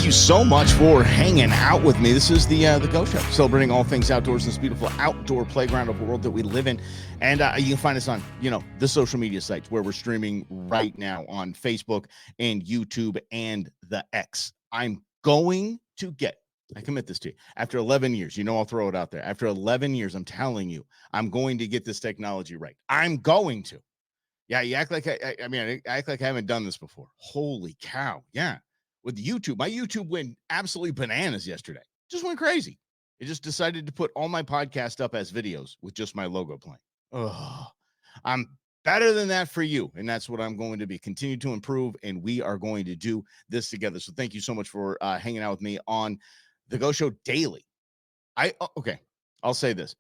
you so much for hanging out with me. This is the Go Show, celebrating all things outdoors in this beautiful outdoor playground of the world that we live in. And you can find us on, the social media sites where we're streaming right now on Facebook and YouTube and the X. I'm going to get, I commit this to you, after 11 years, I'll throw it out there. After 11 years, I'm telling you, I'm going to get this technology right. I'm going to. Yeah, you act like I act like I haven't done this before. Holy cow. Yeah. With YouTube, my YouTube went absolutely bananas yesterday. Just went crazy. It just decided to put all my podcast up as videos with just my logo playing. Oh, I'm better than that for you. And that's what I'm going to be. Continue to improve. And we are going to do this together. So thank you so much for hanging out with me on the Go Show daily. I'll say this.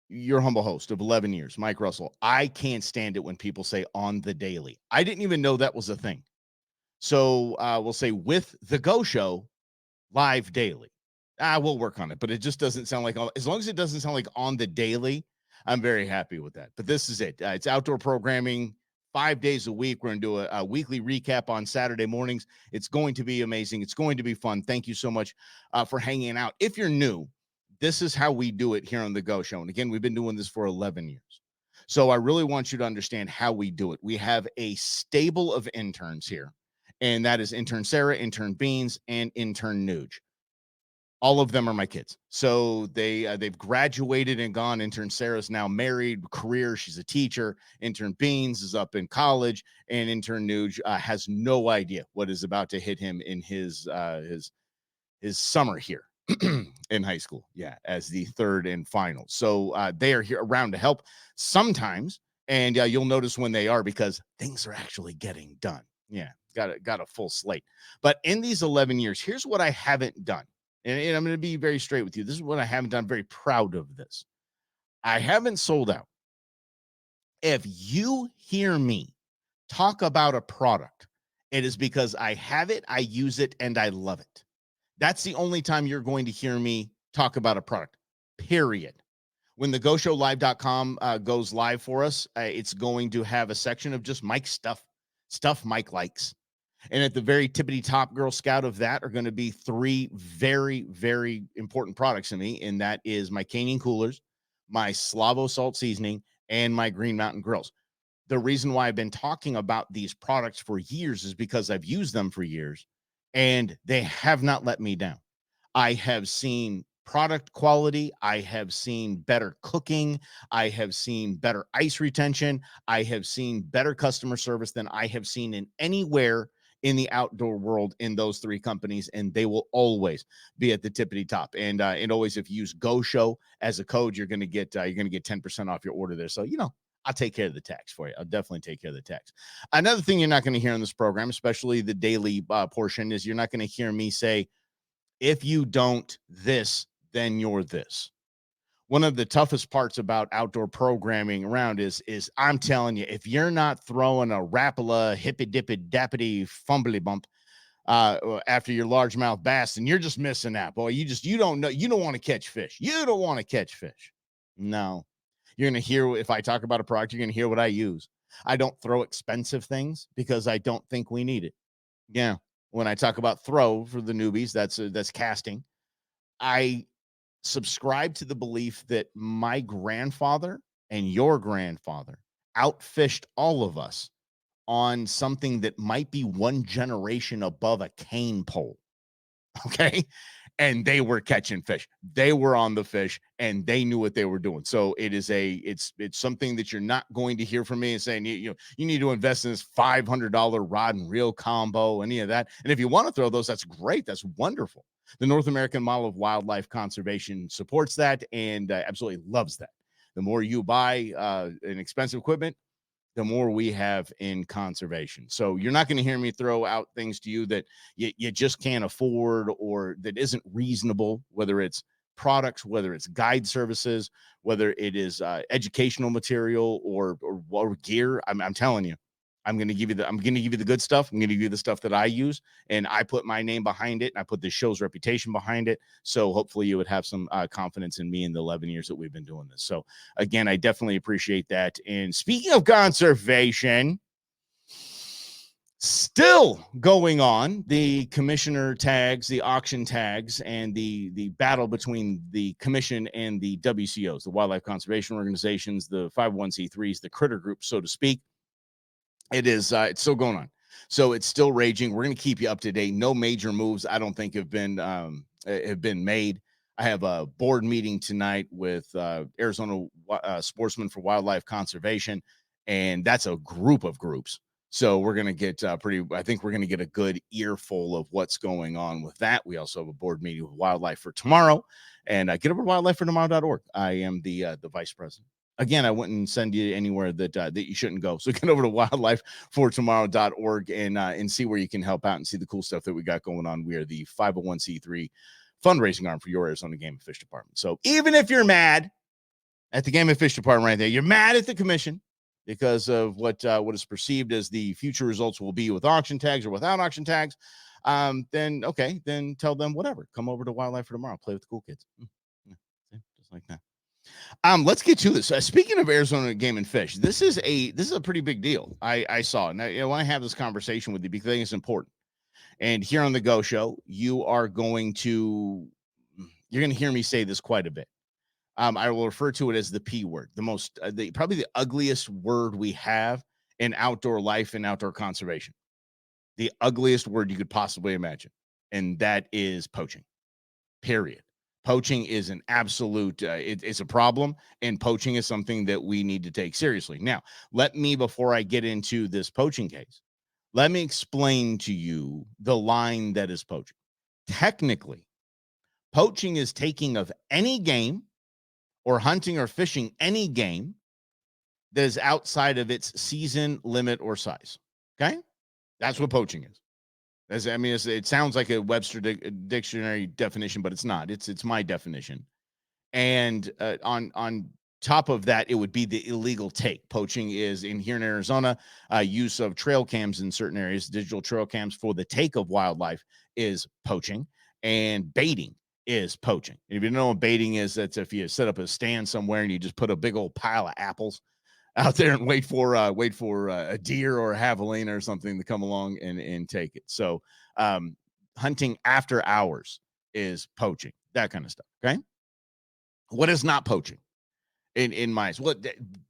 Your humble host of 11 years, Mike Russell. I can't stand it when people say on the daily. I didn't even know that was a thing. So we'll say with the Go Show live daily. We'll work on it, but it just doesn't sound like, as long as it doesn't sound like on the daily, I'm very happy with that. But this is it. It's outdoor programming 5 days a week. We're going to do a weekly recap on Saturday mornings. It's going to be amazing. It's going to be fun. Thank you so much for hanging out. If you're new, this is how we do it here on the Go Show. And again, we've been doing this for 11 years. So I really want you to understand how we do it. We have a stable of interns here. And that is intern Sarah, intern Beans, and intern Nuge. All of them are my kids. So they've graduated and gone. Intern Sarah's now married, career. She's a teacher. Intern Beans is up in college, and intern Nuge has no idea what is about to hit him in his summer here in high school. Yeah, as the third and final. So they are here around to help sometimes, and you'll notice when they are, because things are actually getting done. Yeah. Got a full slate. But in these 11 years, here's what I haven't done. And I'm going to be very straight with you. This is what I haven't done. I'm very proud of this. I haven't sold out. If you hear me talk about a product, it is because I have it, I use it, and I love it. That's the only time you're going to hear me talk about a product, period. When the GoShowLive.com goes live for us, it's going to have a section of just Mike's stuff Mike likes. And at the very tippity top Girl Scout of that are going to be three very, very important products to me. And that is my Canyon coolers, my Slavo salt seasoning, and my Green Mountain grills. The reason why I've been talking about these products for years is because I've used them for years and they have not let me down. I have seen product quality. I have seen better cooking. I have seen better ice retention. I have seen better customer service than I have seen in anywhere in the outdoor world in those three companies, and they will always be at the tippity top. And always, if you use Go Show as a code, you're going to get 10% off your order there. So I'll take care of the tax for you. I'll definitely take care of the tax. Another thing you're not going to hear in this program, especially the daily portion, is you're not going to hear me say, if you don't this, then you're this. One of the toughest parts about outdoor programming around is I'm telling you, if you're not throwing a Rapala, hippy dippy dappity fumbly bump after your largemouth bass, then you're just missing out, boy. You don't know. You don't want to catch fish. You don't want to catch fish. No, you're going to hear, if I talk about a product, you're going to hear what I use. I don't throw expensive things because I don't think we need it. Yeah. When I talk about throw for the newbies, that's casting. I subscribe to the belief that my grandfather and your grandfather outfished all of us on something that might be one generation above a cane pole. Okay. And they were catching fish. They were on the fish and they knew what they were doing. So it's something that you're not going to hear from me and saying, you need to invest in this $500 rod and reel combo, any of that. And if you want to throw those, that's great. That's wonderful. The North American Model of Wildlife Conservation supports that and absolutely loves that. The more you buy an expensive equipment, the more we have in conservation. So you're not going to hear me throw out things to you that you just can't afford or that isn't reasonable, whether it's products, whether it's guide services, whether it is educational material or gear. I'm telling you, I'm going to give you the good stuff. I'm going to give you the stuff that I use, and I put my name behind it, and I put the show's reputation behind it. So hopefully you would have some confidence in me in the 11 years that we've been doing this. So again, I definitely appreciate that. And speaking of conservation, Still going on, the commissioner tags, the auction tags, and the battle between the commission and the WCOs, the wildlife conservation organizations, the 501c3s, the critter groups, so to speak. It's still going on. So it's still raging. We're going to keep you up to date. No major moves, I don't think, have been made. I have a board meeting tonight with Arizona Sportsmen for Wildlife Conservation, and that's a group of groups. So we're going to get I think we're going to get a good earful of what's going on with that. We also have a board meeting with Wildlife for Tomorrow, and get over to wildlifefortomorrow.org. I am the vice president. Again, I wouldn't send you anywhere that you shouldn't go. So get over to wildlifefortomorrow.org and see where you can help out and see the cool stuff that we got going on. We are the 501c3 fundraising arm for your Arizona Game and Fish Department. So even if you're mad at the Game and Fish Department right there, you're mad at the commission because of what is perceived as the future results will be with auction tags or without auction tags, then tell them whatever. Come over to Wildlife for Tomorrow. Play with the cool kids. Just like that. Let's get to this. Speaking of Arizona Game and Fish, this is a pretty big deal. I saw it. Now, I want to have this conversation with you because I think it's important. And here on the Go Show, you're going to hear me say this quite a bit. I will refer to it as the P word, probably the ugliest word we have in outdoor life and outdoor conservation. The ugliest word you could possibly imagine, and that is poaching. Period. Poaching is an absolute, it's a problem, and poaching is something that we need to take seriously. Now, before I get into this poaching case, let me explain to you the line that is poaching. Technically, poaching is taking of any game or hunting or fishing any game that is outside of its season limit or size. Okay? That's what poaching is. It sounds like a Webster dictionary definition, but it's not. It's my definition. And on top of that, it would be the illegal take. Poaching is here in Arizona, use of trail cams in certain areas, digital trail cams for the take of wildlife is poaching, and baiting is poaching. And if you don't know what baiting is, that's if you set up a stand somewhere and you just put a big old pile of apples out there and wait for a deer or a javelina or something to come along and take it. So hunting after hours is poaching, that kind of stuff. Okay. What is not poaching in my eyes? Well,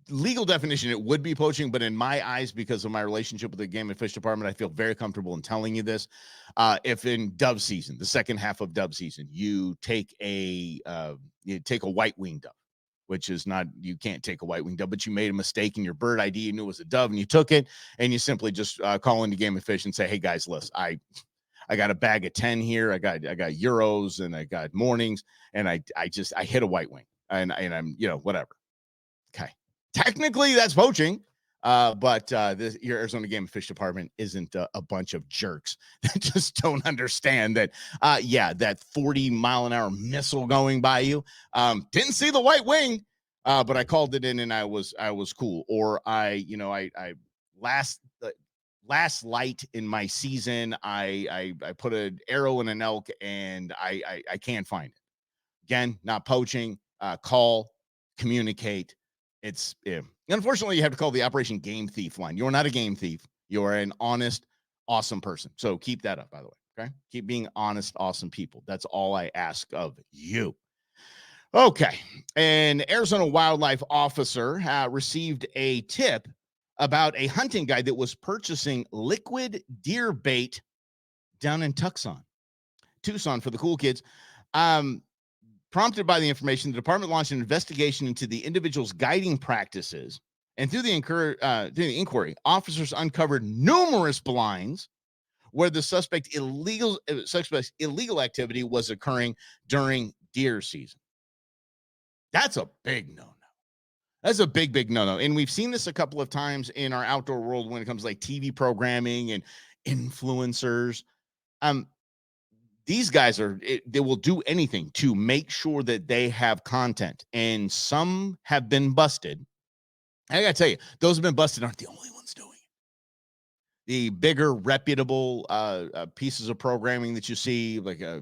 legal definition, it would be poaching, but in my eyes, because of my relationship with the Game and Fish Department, I feel very comfortable in telling you this. If in dove season, the second half of dove season, you take a white-winged dove, which is not, you can't take a white-winged dove, but you made a mistake in your bird ID, you knew it was a dove, and you took it, and you simply just call into Game and Fish and say, hey guys, listen, I got a bag of 10 here. I got Euros and I got mornings, and I hit a white wing and I'm, whatever. Okay. Technically that's poaching. But your Arizona Game and Fish Department isn't a bunch of jerks that just don't understand that, that 40-mile-an-hour missile going by you, didn't see the white wing, but I called it in and I was cool. Or I last light in my season, I put an arrow in an elk and I can't find it. Again, not poaching. Call, communicate. Unfortunately, you have to call the Operation Game Thief line. You're not a game thief. You're an honest, awesome person. So keep that up, by the way. Okay. Keep being honest, awesome people. That's all I ask of you. Okay. An Arizona wildlife officer received a tip about a hunting guide that was purchasing liquid deer bait down in Tucson for the cool kids. Prompted by the information, the department launched an investigation into the individual's guiding practices. And through the inquiry, officers uncovered numerous blinds where the suspect's illegal activity was occurring during deer season. That's a big no-no. That's a big, big no-no. And we've seen this a couple of times in our outdoor world when it comes to like TV programming and influencers. These guys they will do anything to make sure that they have content, and some have been busted. I gotta tell you, those have been busted aren't the only ones doing it. The bigger, reputable pieces of programming that you see, like a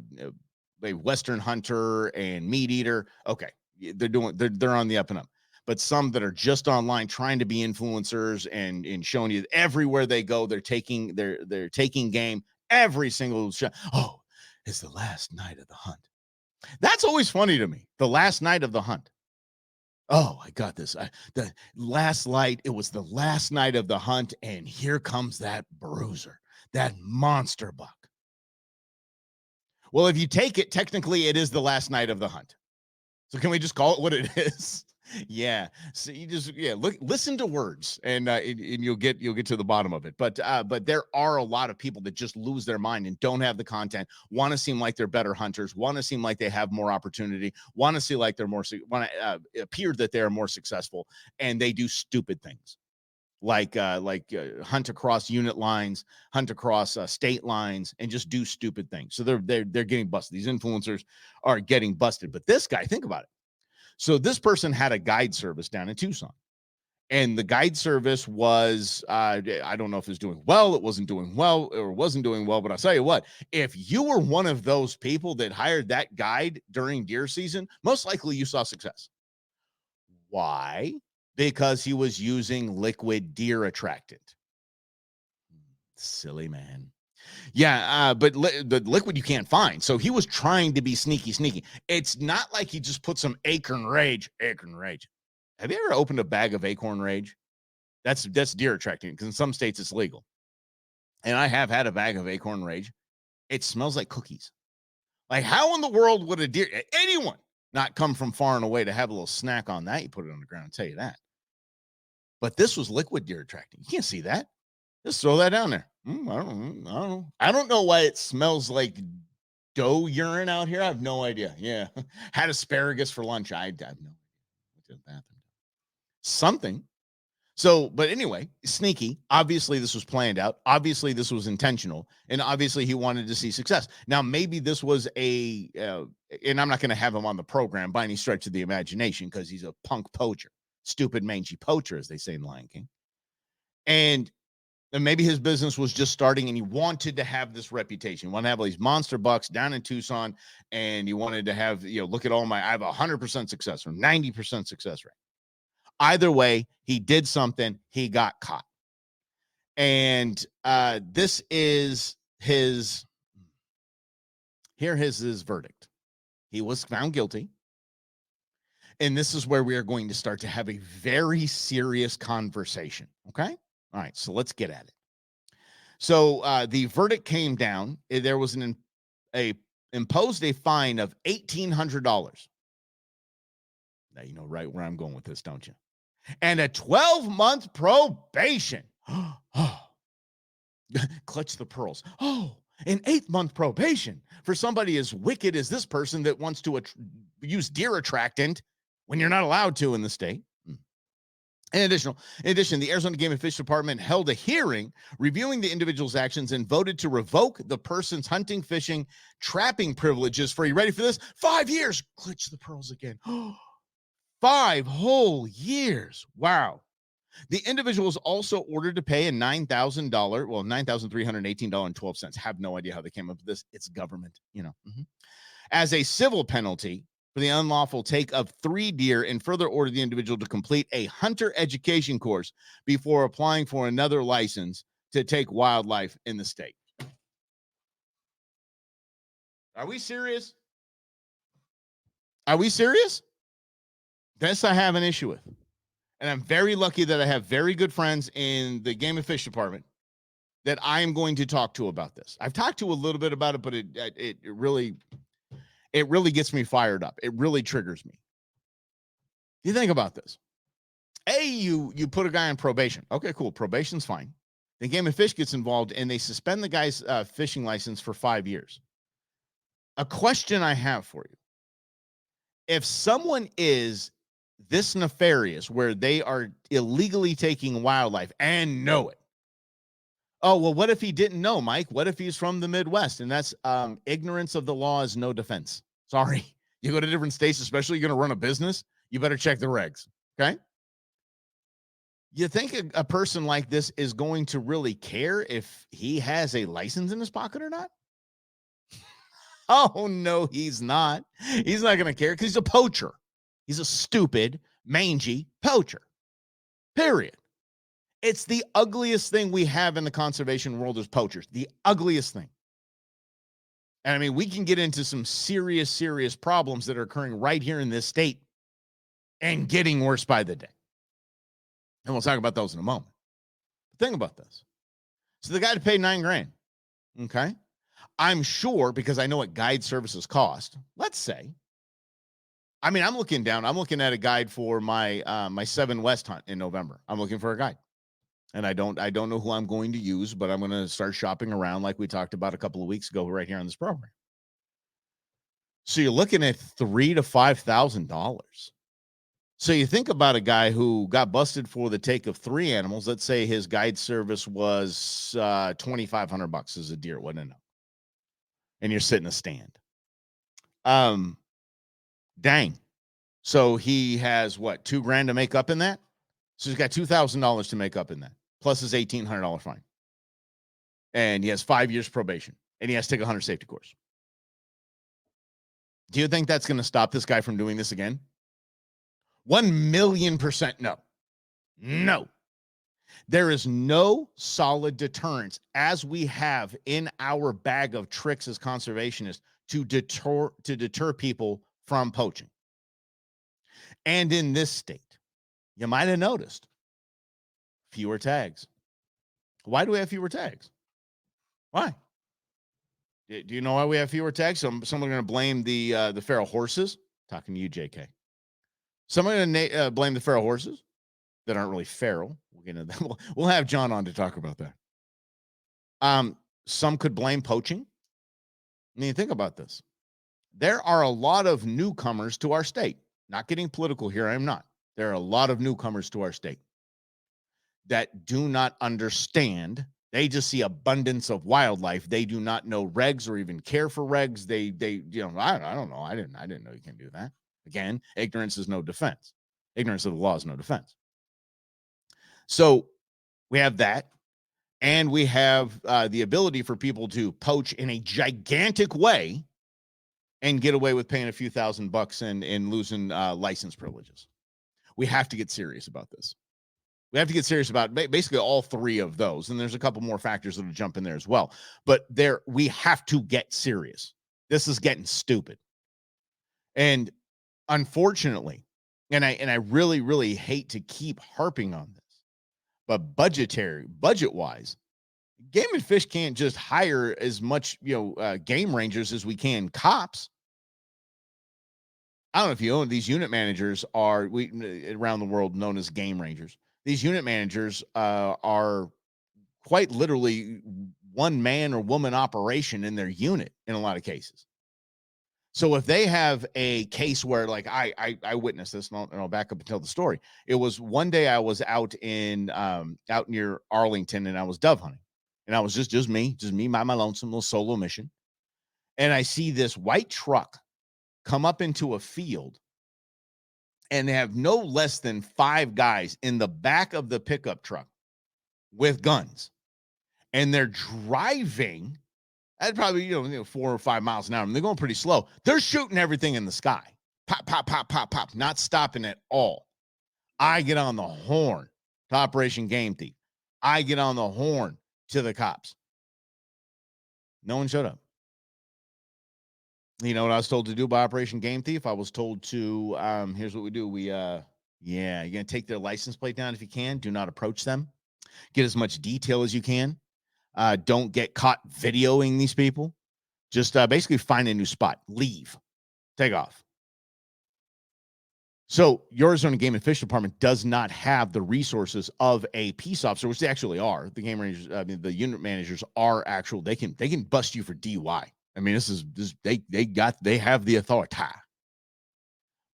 Western Hunter and Meat Eater, okay, they're on the up and up. but some that are just online trying to be influencers and showing you everywhere they go, they're taking game every single shot. Oh, it's the last night of the hunt. That's always funny to me. The last night of the hunt. Oh, I got this. The last light, it was the last night of the hunt, and here comes that bruiser, that monster buck. Well, if you take it, technically it is the last night of the hunt. So can we just call it what it is? Yeah. So you just listen to words, and you'll get to the bottom of it. But there are a lot of people that just lose their mind and don't have the content, want to seem like they're better hunters, want to seem like they have more opportunity, want to see like they're more want to appear that they are more successful, and they do stupid things. Like hunt across unit lines, hunt across state lines, and just do stupid things. So they're getting busted. These influencers are getting busted. But this guy, think about it. So this person had a guide service down in Tucson, and the guide service was I don't know if it was doing well, it wasn't doing well, or wasn't doing well. But I'll tell you what, if you were one of those people that hired that guide during deer season, most likely you saw success. Why? Because he was using liquid deer attractant. Silly man. Yeah, but the liquid you can't find. So he was trying to be sneaky. It's not like he just put some Acorn Rage. Have you ever opened a bag of Acorn Rage? That's deer attractant, because in some states it's legal. And I have had a bag of Acorn Rage. It smells like cookies. Like, how in the world would anyone not come from far and away to have a little snack on that? You put it on the ground, I'll tell you that. But this was liquid deer attractant. You can't see that. Just throw that down there. I don't know why it smells like doe urine out here. I have no idea. Yeah. Had asparagus for lunch. I have no idea. Went to the bathroom. Something. So, but anyway, sneaky. Obviously, this was planned out. Obviously, this was intentional. And obviously, he wanted to see success. Now, maybe this was and I'm not going to have him on the program by any stretch of the imagination, because he's a punk poacher. Stupid, mangy poacher, as they say in Lion King. And maybe his business was just starting, and he wanted to have this reputation. He wanted to have all these monster bucks down in Tucson, and he wanted to have, look at I have 100% success or 90% success rate. Either way, he did something. He got caught. And this is his verdict. He was found guilty. And this is where we are going to start to have a very serious conversation. Okay? All right, so let's get at it. So the verdict came down. There was imposed a fine of $1,800. Now you know right where I'm going with this, don't you? And a 12-month probation. Clutch the pearls. Oh, an 8-month probation for somebody as wicked as this person that wants to use deer attractant when you're not allowed to in the state. In addition, the Arizona Game and Fish Department held a hearing reviewing the individual's actions and voted to revoke the person's hunting, fishing, trapping privileges for, you ready for this? 5 years. Clutch the pearls again. 5 whole years. Wow. The individual was also ordered to pay a $9,318.12. Have no idea how they came up with this. It's government, as a civil penalty for the unlawful take of 3 deer, and further ordered the individual to complete a hunter education course before applying for another license to take wildlife in the state. Are we serious? Are we serious? This I have an issue with. And I'm very lucky that I have very good friends in the Game and Fish Department that I am going to talk to about this. I've talked to a little bit about it, but it really gets me fired up. It really triggers me. You think about this. You put a guy on probation. Okay, cool. Probation's fine. The Game and Fish gets involved, and they suspend the guy's fishing license for 5 years. A question I have for you. If someone is this nefarious, where they are illegally taking wildlife and know it. Oh, well, what if he didn't know, Mike? What if he's from the Midwest? And that's ignorance of the law is no defense. Sorry. You go to different states, especially you're going to run a business, you better check the regs. Okay? You think a person like this is going to really care if he has a license in his pocket or not? Oh, no, he's not. He's not going to care because he's a poacher. He's a stupid, mangy poacher. Period. It's the ugliest thing we have in the conservation world is poachers. The ugliest thing. And I mean, we can get into some serious, serious problems that are occurring right here in this state and getting worse by the day. And we'll talk about those in a moment. But think about this. So the guy paid $9,000. Okay. I'm sure, because I know what guide services cost. Let's say, I mean, I'm looking at a guide for my my 7 West hunt in November. I'm looking for a guide. And I don't know who I'm going to use, but I'm going to start shopping around like we talked about a couple of weeks ago right here on this program. So you're looking at $3,000 to $5,000. So you think about a guy who got busted for the take of 3 animals. Let's say his guide service was $2,500 as a deer, wasn't it? And you're sitting a stand. Dang. So he has what, $2,000 to make up in that? So he's got $2,000 to make up in that, plus his $1,800 fine. And he has 5 years probation, and he has to take a hunter safety course. Do you think that's going to stop this guy from doing this again? 1,000,000% no. No. There is no solid deterrence as we have in our bag of tricks as conservationists to deter people from poaching. And in this state, you might have noticed fewer tags. Why do we have fewer tags? Why? Do you know why we have fewer tags? Someone's going to blame the feral horses. Talking to you, JK. Someone going to blame the feral horses that aren't really feral. We'll get into that. We'll have John on to talk about that. Some could blame poaching. I mean, think about this. There are a lot of newcomers to our state. Not getting political here, I am not. There are a lot of newcomers to our state that do not understand. They just see abundance of wildlife. They do not know regs or even care for regs. They I don't know. I didn't know you can do that. Again, ignorance is no defense. Ignorance of the law is no defense. So we have that, and we have the ability for people to poach in a gigantic way and get away with paying a few $1,000 and losing license privileges. We have to get serious about this. We have to get serious about basically all 3 of those. And there's a couple more factors that will jump in there as well. But we have to get serious. This is getting stupid. And unfortunately, and I really, really hate to keep harping on this, but budget-wise, Game and Fish can't just hire as much, game rangers as we can cops. I don't know if you know, these unit managers are around the world known as game rangers. These unit managers are quite literally one man or woman operation in their unit in a lot of cases. So if they have a case where, like, I witnessed this, and I'll back up and tell the story. It was one day I was out near Arlington, and I was dove hunting, and I was just me by my lonesome little solo mission, and I see this white truck come up into a field, and they have no less than 5 guys in the back of the pickup truck with guns, and they're driving at probably 4 or 5 miles an hour, and they're going pretty slow. They're shooting everything in the sky, pop, pop, pop, pop, pop, not stopping at all. I get on the horn to Operation Game Thief. I get on the horn to the cops. No one showed up. You know what I was told to do by Operation Game Thief? I was told to, here's what we do. You're going to take their license plate down if you can. Do not approach them. Get as much detail as you can. Don't get caught videoing these people. Just basically find a new spot. Leave. Take off. So your Arizona Game and Fish Department does not have the resources of a peace officer, which they actually are. The game rangers, the unit managers are actual. They can bust you for DUI. I mean, they have the authority.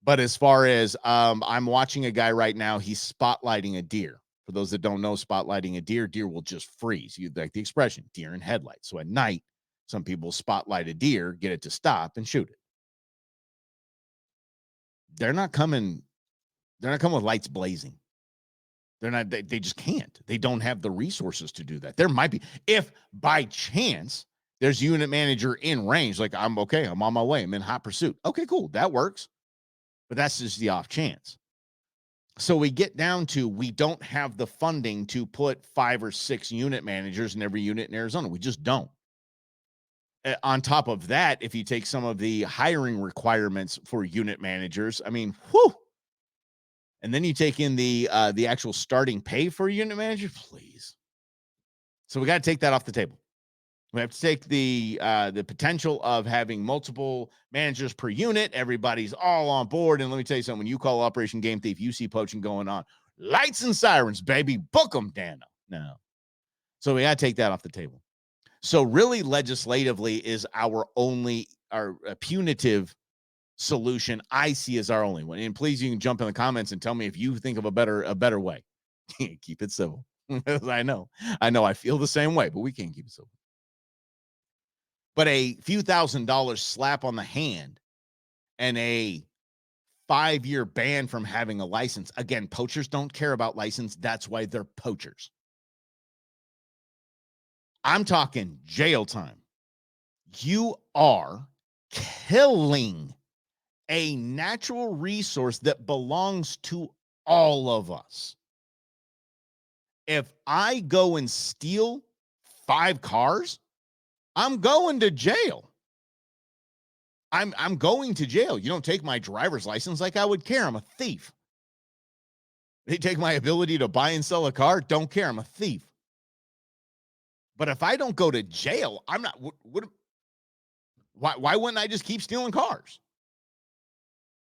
But as far as I'm watching a guy right now, he's spotlighting a deer. For those that don't know, spotlighting a deer will just freeze. You like the expression, deer in headlights. So at night, some people spotlight a deer, get it to stop, and shoot it. They're not coming with lights blazing. They just can't. They don't have the resources to do that. There might be, if by chance there's a unit manager in range, like I'm on my way, I'm in hot pursuit. Okay, cool. That works. But that's just the off chance. So we get down to, we don't have the funding to put 5 or 6 unit managers in every unit in Arizona. We just don't. On top of that, if you take some of the hiring requirements for unit managers, I mean, whew. And then you take in the actual starting pay for a unit manager, please. So we got to take that off the table. We have to take the potential of having multiple managers per unit. Everybody's all on board. And let me tell you something, when you call Operation Game Thief, you see poaching going on. Lights and sirens, baby. Book them, Dano. No. So we got to take that off the table. So really, legislatively is our punitive solution I see as our only one. And please, you can jump in the comments and tell me if you think of a better way. Keep it civil. I know I feel the same way, but we can't keep it civil. But a few $1,000s slap on the hand and a 5-year ban from having a license. Again, poachers don't care about license. That's why they're poachers. I'm talking jail time. You are killing a natural resource that belongs to all of us. If I go and steal 5 cars, I'm going to jail. I'm going to jail. You don't take my driver's license, like I would care. I'm a thief. They take my ability to buy and sell a car, don't care. I'm a thief. But if I don't go to jail, I'm not. Why wouldn't I just keep stealing cars?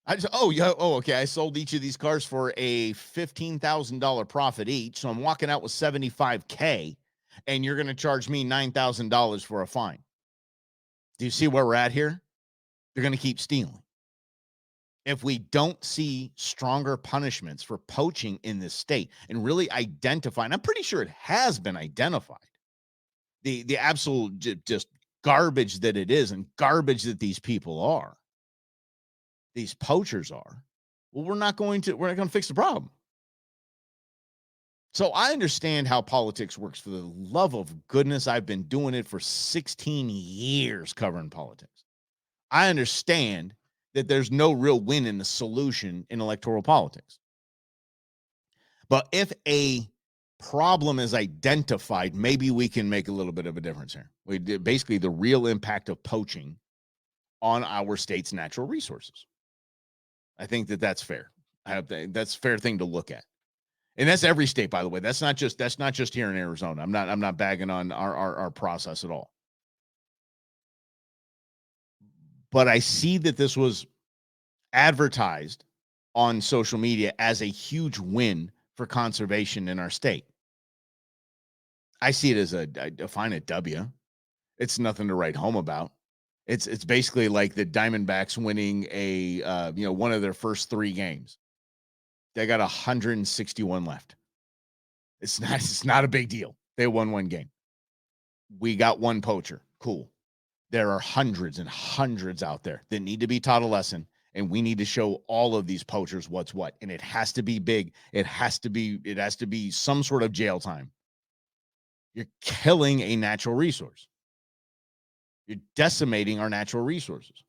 Okay. I sold each of these cars for a $15,000 profit each, so I'm walking out with $75K, and you're going to charge me $9,000 for a fine. Do you see where we're at here? They're going to keep stealing. If we don't see stronger punishments for poaching in this state and really identify, and I'm pretty sure it has been identified, the absolute just garbage that it is and garbage that these people are, these poachers are, well, we're not going to fix the problem. So I understand how politics works. For the love of goodness, I've been doing it for 16 years covering politics. I understand that there's no real win in the solution in electoral politics. But if a problem is identified, maybe we can make a little bit of a difference here. Basically, the real impact of poaching on our state's natural resources. I think that's fair. That's a fair thing to look at. And that's every state, by the way. That's not just here in Arizona. I'm not bagging on our process at all. But I see that this was advertised on social media as a huge win for conservation in our state. I see it as I define a W. It's nothing to write home about. It's basically like the Diamondbacks winning a one of their first 3 games. They got 161 left. It's not a big deal. They won 1 game. We got 1 poacher. Cool. There are hundreds and hundreds out there that need to be taught a lesson, and we need to show all of these poachers what's what. And it has to be big. It has to be some sort of jail time. You're killing a natural resource. You're decimating our natural resources.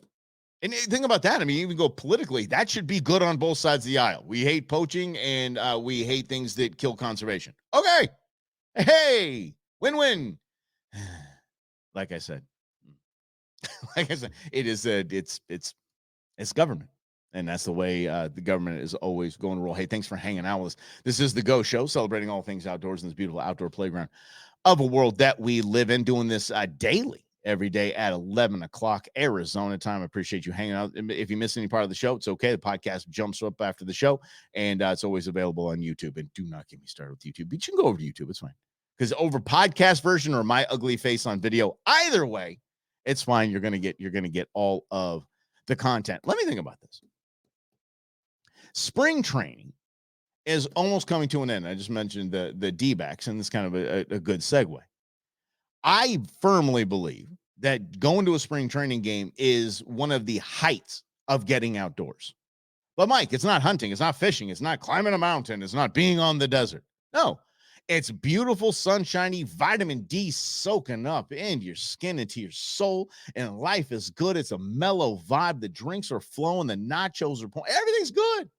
And think about that. I mean, even go politically, that should be good on both sides of the aisle. We hate poaching and we hate things that kill conservation. Okay. Hey, win-win. Like I said, it is it's government. And that's the way the government is always going to roll. Hey, thanks for hanging out with us. This is the Go Show, celebrating all things outdoors in this beautiful outdoor playground of a world that we live in, doing this daily, every day at 11 o'clock Arizona time. I appreciate you hanging out. If you miss any part of the show, it's okay. The podcast jumps up after the show, and it's always available on YouTube. And do not get me started with YouTube, but you can go over to YouTube. It's fine. Because over podcast version or my ugly face on video, either way, it's fine. You're gonna get all of the content. Let me think about this. Spring training is almost coming to an end. I just mentioned the D-backs, and it's kind of a good segue. I firmly believe that going to a spring training game is one of the heights of getting outdoors. But Mike, it's not hunting, it's not fishing, it's not climbing a mountain, it's not being on the desert. No, it's beautiful, sunshiny, vitamin D soaking up into your skin, into your soul, and life is good. It's a mellow vibe. The drinks are flowing, the nachos are pouring. Everything's good.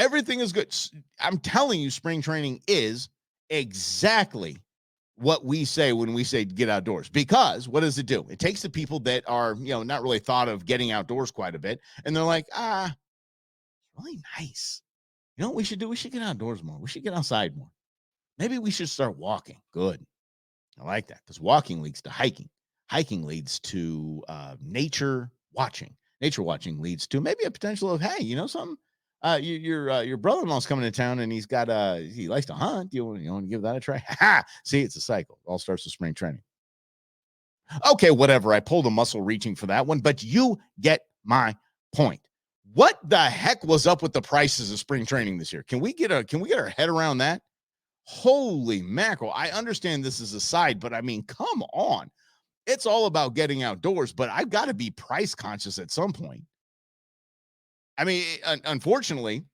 Everything is good. I'm telling you, spring training is exactly what we say when we say get outdoors. Because what does it do? It takes the people that are, not really thought of getting outdoors quite a bit, and they're like, really nice. You know what we should do? We should get outdoors more. We should get outside more. Maybe we should start walking. Good. I like that, because walking leads to hiking. Hiking leads to nature watching. Nature watching leads to maybe a potential of, hey, something. Your brother-in-law's coming to town, and he likes to hunt. You want to give that a try? See, it's a cycle. It all starts with spring training. Okay, whatever. I pulled a muscle reaching for that one, but you get my point. What the heck was up with the prices of spring training this year? Can we get our head around that? Holy mackerel. I understand this is a side, but I mean, come on. It's all about getting outdoors, but I've got to be price conscious at some point. I mean, unfortunately,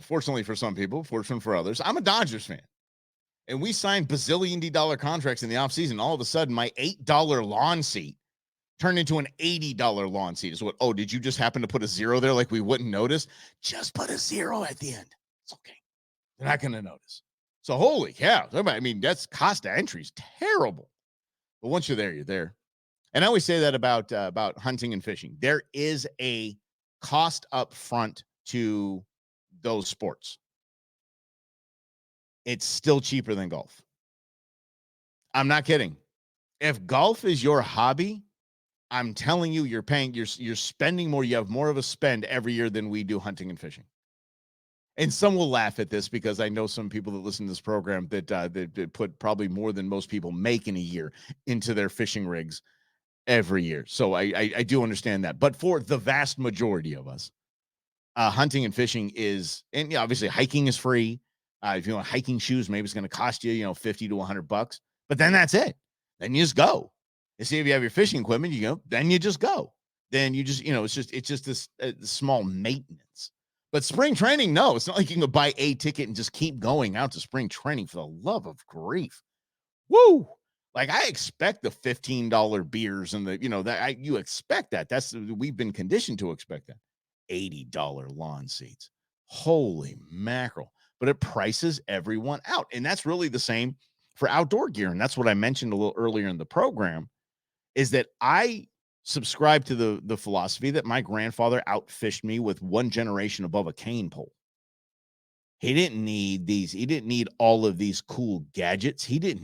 fortunately for some people, fortunately for others, I'm a Dodgers fan. And we signed bazillion-dollar contracts in the offseason. All of a sudden, my $8 lawn seat turned into an $80 lawn seat. Is what? Oh, did you just happen to put a zero there like we wouldn't notice? Just put a zero at the end. It's okay. They're not going to notice. So holy cow. I mean, that's cost of entry is terrible. But once you're there, you're there. And I always say that about hunting and fishing. There is a cost up front to those sports. It's still cheaper than golf. I'm not kidding. If golf is your hobby, I'm telling you, you're spending more. You have more of a spend every year than we do hunting and fishing. And some will laugh at this, because I know some people that listen to this program that put probably more than most people make in a year into their fishing rigs every year. So I do understand that. But for the vast majority of us, hunting and fishing is, and obviously hiking is free. If you want hiking shoes, maybe it's going to cost you, $50 to $100. But then that's it. Then you just go. And see, if you have your fishing equipment, then you just go. Then you just, it's just this small maintenance. But spring training, no, it's not like you can buy a ticket and just keep going out to spring training, for the love of grief. Woo! Like, I expect the $15 beers and you expect that. We've been conditioned to expect that. $80 lawn seats. Holy mackerel. But it prices everyone out. And that's really the same for outdoor gear. And that's what I mentioned a little earlier in the program, is that I subscribe to the philosophy that my grandfather outfished me with one generation above a cane pole. He didn't need all of these cool gadgets. He did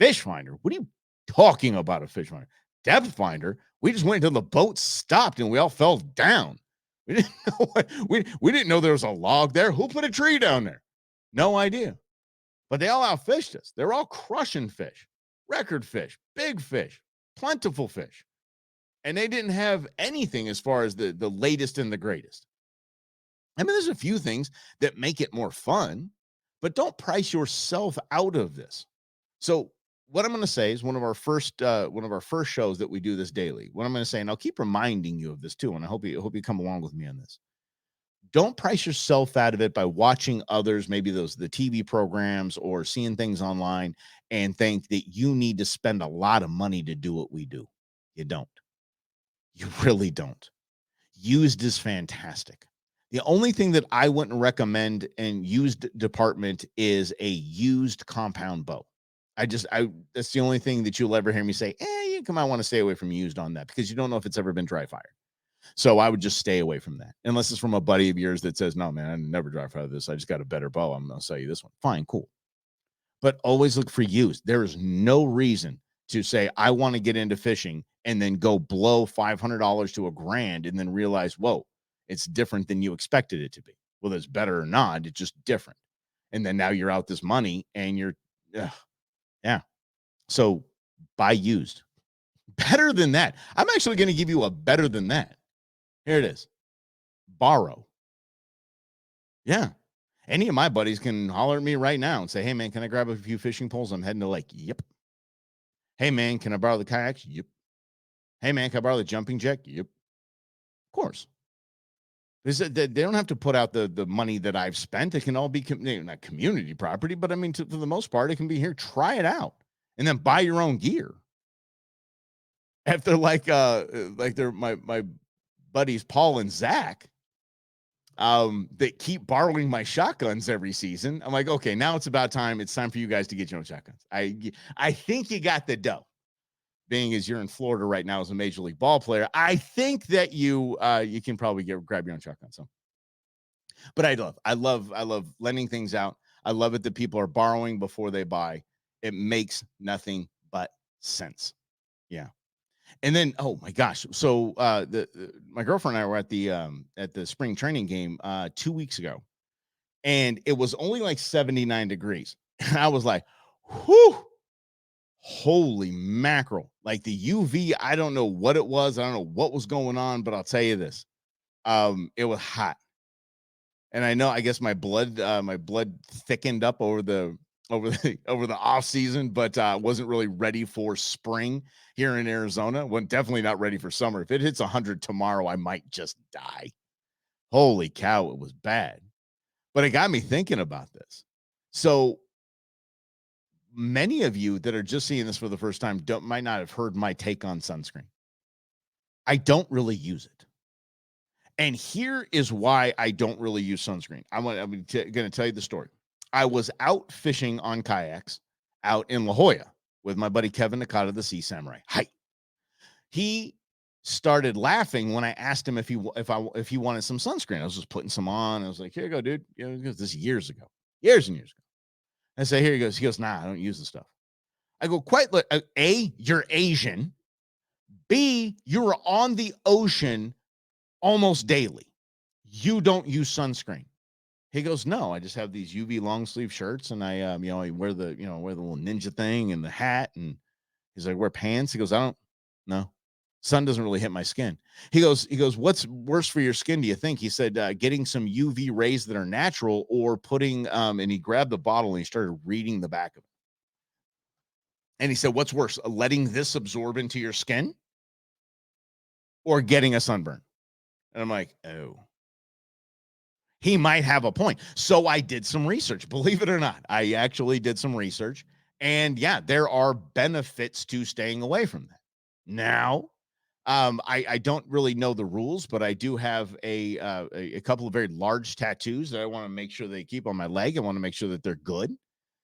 fish finder. What are you talking about, a fish finder? Depth finder. We just went until the boat stopped and we all fell down. We didn't know we didn't know there was a log there. Who put a tree down there? No idea. But they all outfished us. They're all crushing fish, record fish, big fish, plentiful fish. And they didn't have anything as far as the latest and the greatest. I mean, there's a few things that make it more fun, but don't price yourself out of this. So what I'm going to say is one of our first shows that we do this daily. What I'm going to say, and I'll keep reminding you of this too, and I hope you come along with me on this. Don't price yourself out of it by watching others, maybe the TV programs or seeing things online, and think that you need to spend a lot of money to do what we do. You don't. You really don't. Used is fantastic. The only thing that I wouldn't recommend in used department is a used compound bow. That's the only thing that you'll ever hear me say, you might want to stay away from used on that, because you don't know if it's ever been dry fired. So I would just stay away from that, unless it's from a buddy of yours that says, no, man, I never dry fire this. I just got a better bow. I'm going to sell you this one. Fine, cool. But always look for used. There is no reason to say, I want to get into fishing and then go blow $500 to $1,000 and then realize, whoa, it's different than you expected it to be. Well, it's better or not. It's just different. And then now you're out this money and you're, yeah. So buy used. Better than that. I'm actually going to give you a better than that. Here it is. Borrow. Yeah. Any of my buddies can holler at me right now and say, hey, man, can I grab a few fishing poles? I'm heading to lake. Yep. Hey, man, can I borrow the kayaks? Yep. Hey, man, can I borrow the jumping jack? Yep. Of course. They don't have to put out the money that I've spent. It can all be not community property, but I mean, for the most part, it can be here. Try it out and then buy your own gear. If they're like they're my buddies Paul and Zach, that keep borrowing my shotguns every season. I'm like, okay, now it's about time. It's time for you guys to get your own shotguns. I think you got the dough. Being as you're in Florida right now as a major league ball player, I think that you can probably grab your own shotgun. So, but I love lending things out. I love it that people are borrowing before they buy. It makes nothing but sense. Yeah. And then, oh my gosh, so my girlfriend and I were at the spring training game 2 weeks ago, and it was only like 79 degrees. And I was like, whew, holy mackerel. Like the UV, I don't know what it was. I don't know what was going on, but I'll tell you this. It was hot. And I know, I guess my blood thickened up over the off season, but wasn't really ready for spring here in Arizona. Well, definitely not ready for summer. If it hits 100 tomorrow, I might just die. Holy cow, it was bad. But it got me thinking about this. So many of you that are just seeing this for the first time might not have heard my take on sunscreen. I don't really use it. And here is why I don't really use sunscreen. I'm going to tell you the story. I was out fishing on kayaks out in La Jolla with my buddy Kevin Nakata, the Sea Samurai. Hi. He started laughing when I asked him if he wanted some sunscreen. I was just putting some on. I was like, "Here you go, dude." You know, this is years ago, years and years ago. I say, "Here he goes." He goes, "Nah, I don't use the stuff." I go, "Quite. A, you're Asian. B, you're on the ocean almost daily. You don't use sunscreen." He goes, "No, I just have these UV long sleeve shirts, and I wear the little ninja thing and the hat." And he's like, "Wear pants?" He goes, "I don't. No, sun doesn't really hit my skin." He goes, "What's worse for your skin, do you think?" He said, "Getting some UV rays that are natural, or putting." And he grabbed the bottle and he started reading the back of it. And he said, "What's worse, letting this absorb into your skin, or getting a sunburn?" And I'm like, "Oh." He might have a point. So I did some research. Believe it or not, I actually did some research. And yeah, there are benefits to staying away from that. Now, I don't really know the rules, but I do have a couple of very large tattoos that I want to make sure they keep on my leg. I want to make sure that they're good.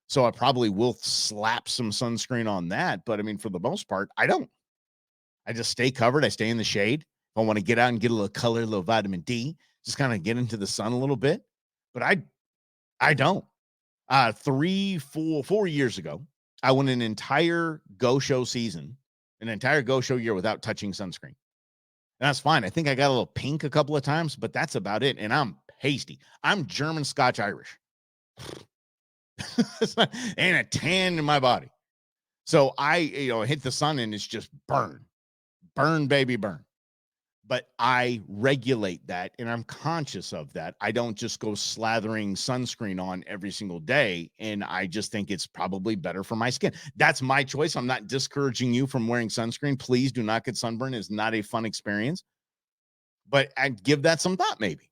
So I probably will slap some sunscreen on that. But I mean, for the most part, I don't. I just stay covered. I stay in the shade. If I want to get out and get a little color, a little vitamin D, just kind of get into the sun a little bit. But I don't. 4 years ago, I went an entire Go Show season, an entire Go Show year without touching sunscreen. And that's fine. I think I got a little pink a couple of times, but that's about it. And I'm pasty. I'm German, Scotch, Irish. Ain't a tan in my body. So I, hit the sun and it's just burn, baby, burn. But I regulate that and I'm conscious of that. I don't just go slathering sunscreen on every single day. And I just think it's probably better for my skin. That's my choice. I'm not discouraging you from wearing sunscreen. Please do not get sunburn. It's not a fun experience. But I'd give that some thought, maybe.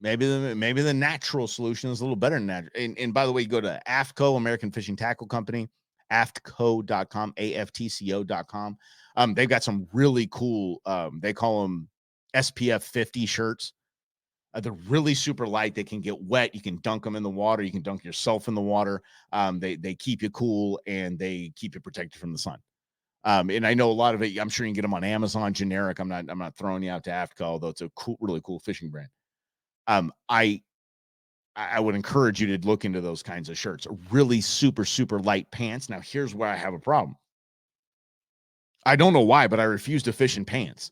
Maybe the natural solution is a little better than that. And by the way, you go to AFTCO, American Fishing Tackle Company, aftco.com, aftco.com. They've got some really cool, they call them SPF 50 shirts. They're really super light. They can get wet. You can dunk them in the water. You can dunk yourself in the water. They keep you cool and they keep you protected from the sun. And I know a lot of it. I'm sure you can get them on Amazon generic. I'm not throwing you out to AFTCO, although it's a cool, really cool fishing brand. I would encourage you to look into those kinds of shirts. Really super, super light pants. Now, here's where I have a problem. I don't know why, but I refuse to fish in pants.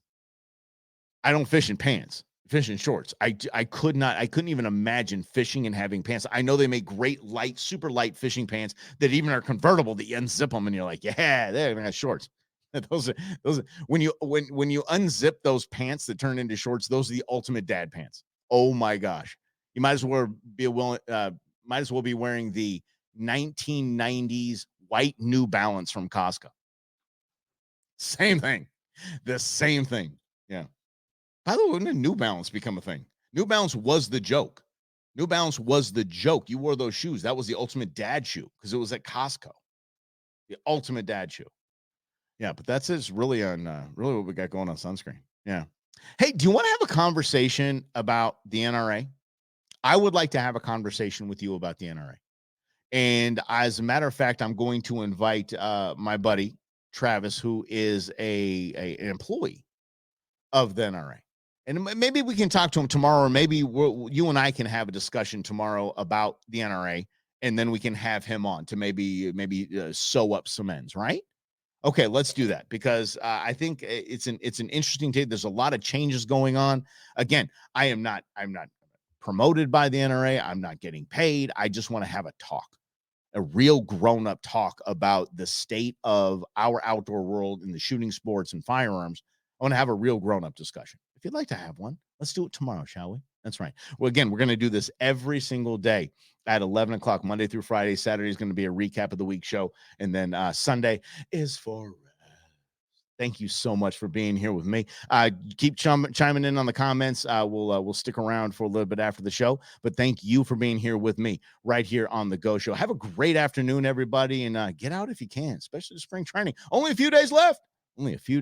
I don't fish in pants. Fish in shorts. I couldn't even imagine fishing and having pants. I know they make great light, super light fishing pants that even are convertible that you unzip them and you're like, yeah, they got shorts. those are when you unzip those pants that turn into shorts, those are the ultimate dad pants. Oh my gosh. You might as well be wearing the 1990s white New Balance from Costco. Same thing. The same thing. Yeah. By the way, when did New Balance become a thing? New Balance was the joke. New Balance was the joke. You wore those shoes. That was the ultimate dad shoe because it was at Costco. The ultimate dad shoe. Yeah, but that's really on really what we got going on sunscreen. Yeah. Hey, do you want to have a conversation about the NRA? I would like to have a conversation with you about the NRA. And as a matter of fact, I'm going to invite my buddy Travis, who is an employee of the NRA. And maybe we can talk to him tomorrow, or maybe you and I can have a discussion tomorrow about the NRA, and then we can have him on to maybe sew up some ends, right? Okay, let's do that because I think it's an interesting take. There's a lot of changes going on. Again, I'm not promoted by the NRA. I'm not getting paid. I just want to have a talk, a real grown-up talk about the state of our outdoor world in the shooting sports and firearms. I want to have a real grown-up discussion. If you'd like to have one, let's do it tomorrow, shall we? That's right. Well, again, we're going to do this every single day at 11 o'clock, Monday through Friday. Saturday is going to be a recap of the week show. And then Sunday is for rest. Thank you so much for being here with me. Keep chiming in on the comments. We'll stick around for a little bit after the show. But thank you for being here with me right here on the Go Show. Have a great afternoon, everybody, and get out if you can, especially the spring training. Only a few days left. Only a few days.